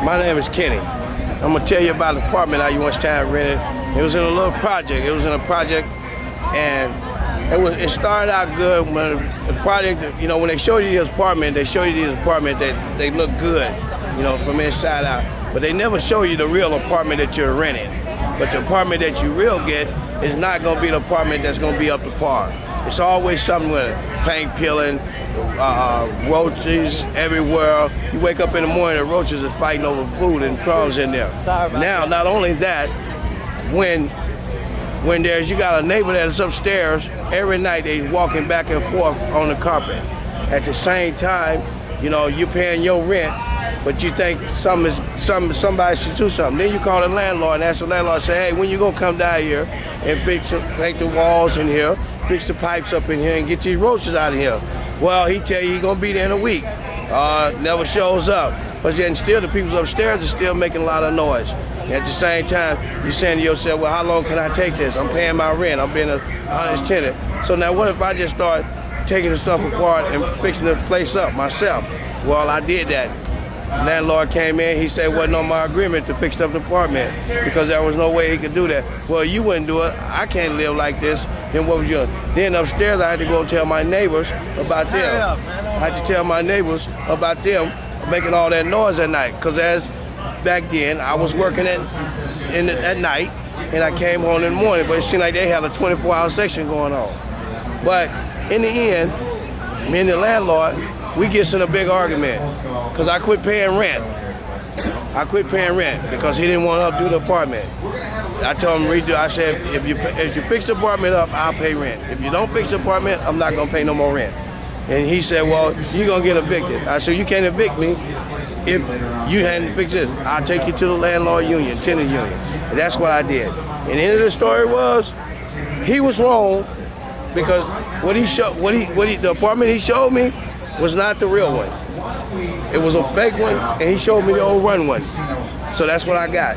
My name is Kenny. I'm gonna tell you about an apartment I once time rented. It was in a little project. It was in a project, and it started out good when the project, when they show you this apartment, that they look good, from inside out. But they never show you the real apartment that you're renting. But the apartment that you will get is not gonna be the apartment that's gonna be up to par. It's always something with paint peeling, roaches everywhere. You wake up in the morning, the roaches are fighting over food and crumbs in there. Now, not only that, when you got a neighbor that's upstairs, every night they walking back and forth on the carpet. At the same time, you're paying your rent, but you think somebody should do something. Then you call the landlord and ask the landlord, say, hey, when you gonna come down here and paint the walls in here, fix the pipes up in here, and get these roaches out of here? Well, he tell you he's gonna be there in a week. Never shows up. But then still the people upstairs are still making a lot of noise. And at the same time, you're saying to yourself, well, how long can I take this? I'm paying my rent. I'm being an honest tenant. So now what if I just start taking the stuff apart and fixing the place up myself? Well, I did that. Landlord came in, he said it wasn't on my agreement to fix up the apartment because there was no way he could do that. Well, you wouldn't do it. I can't live like this. Then what was you doing? Then upstairs I had to go tell my neighbors about them. I had to tell my neighbors about them making all that noise at night. Because as back then, I was working at night and I came home in the morning, but it seemed like they had a 24-hour section going on. But in the end, me and the landlord, we gets in a big argument because I quit paying rent. I quit paying rent because he didn't want to updo the apartment. I told him redo. I said, if you fix the apartment up, I'll pay rent. If you don't fix the apartment, I'm not gonna pay no more rent. And he said, well, you're gonna get evicted. I said, you can't evict me if you hadn't fixed this. I'll take you to the landlord union, tenant union. And that's what I did. And the end of the story was, he was wrong because the apartment he showed me was not the real one. It was a fake one, and he showed me the old run one. So that's what I got.